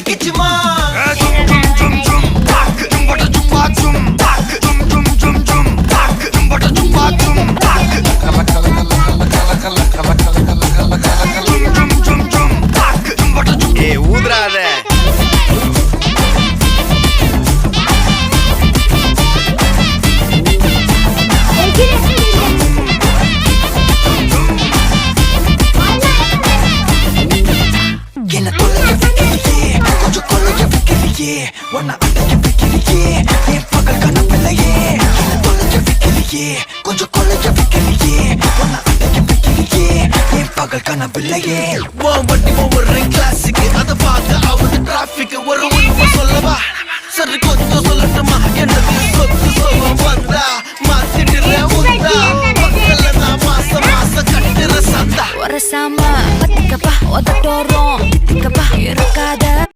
கிச்சுமா ஊதுறாத என்ன கொள்ளைய வைக்கிறியே கொஞ்சம் கொள்ளைய வைக்கிறியே உன்னை அடைக்க வைக்கிறியே என் பகல் கனப்பில்லையே என்ன கொள்ளைய வைக்கிறியே கொஞ்சம் கொள்ளைய வைக்கிறியே உன்னை அடைக்க வைக்கிறியே என் பகல் கனப்பில்லையே வண்டி ஒவ்வொரு கிளாஸுக்கு அதை பார்க்க அவங்க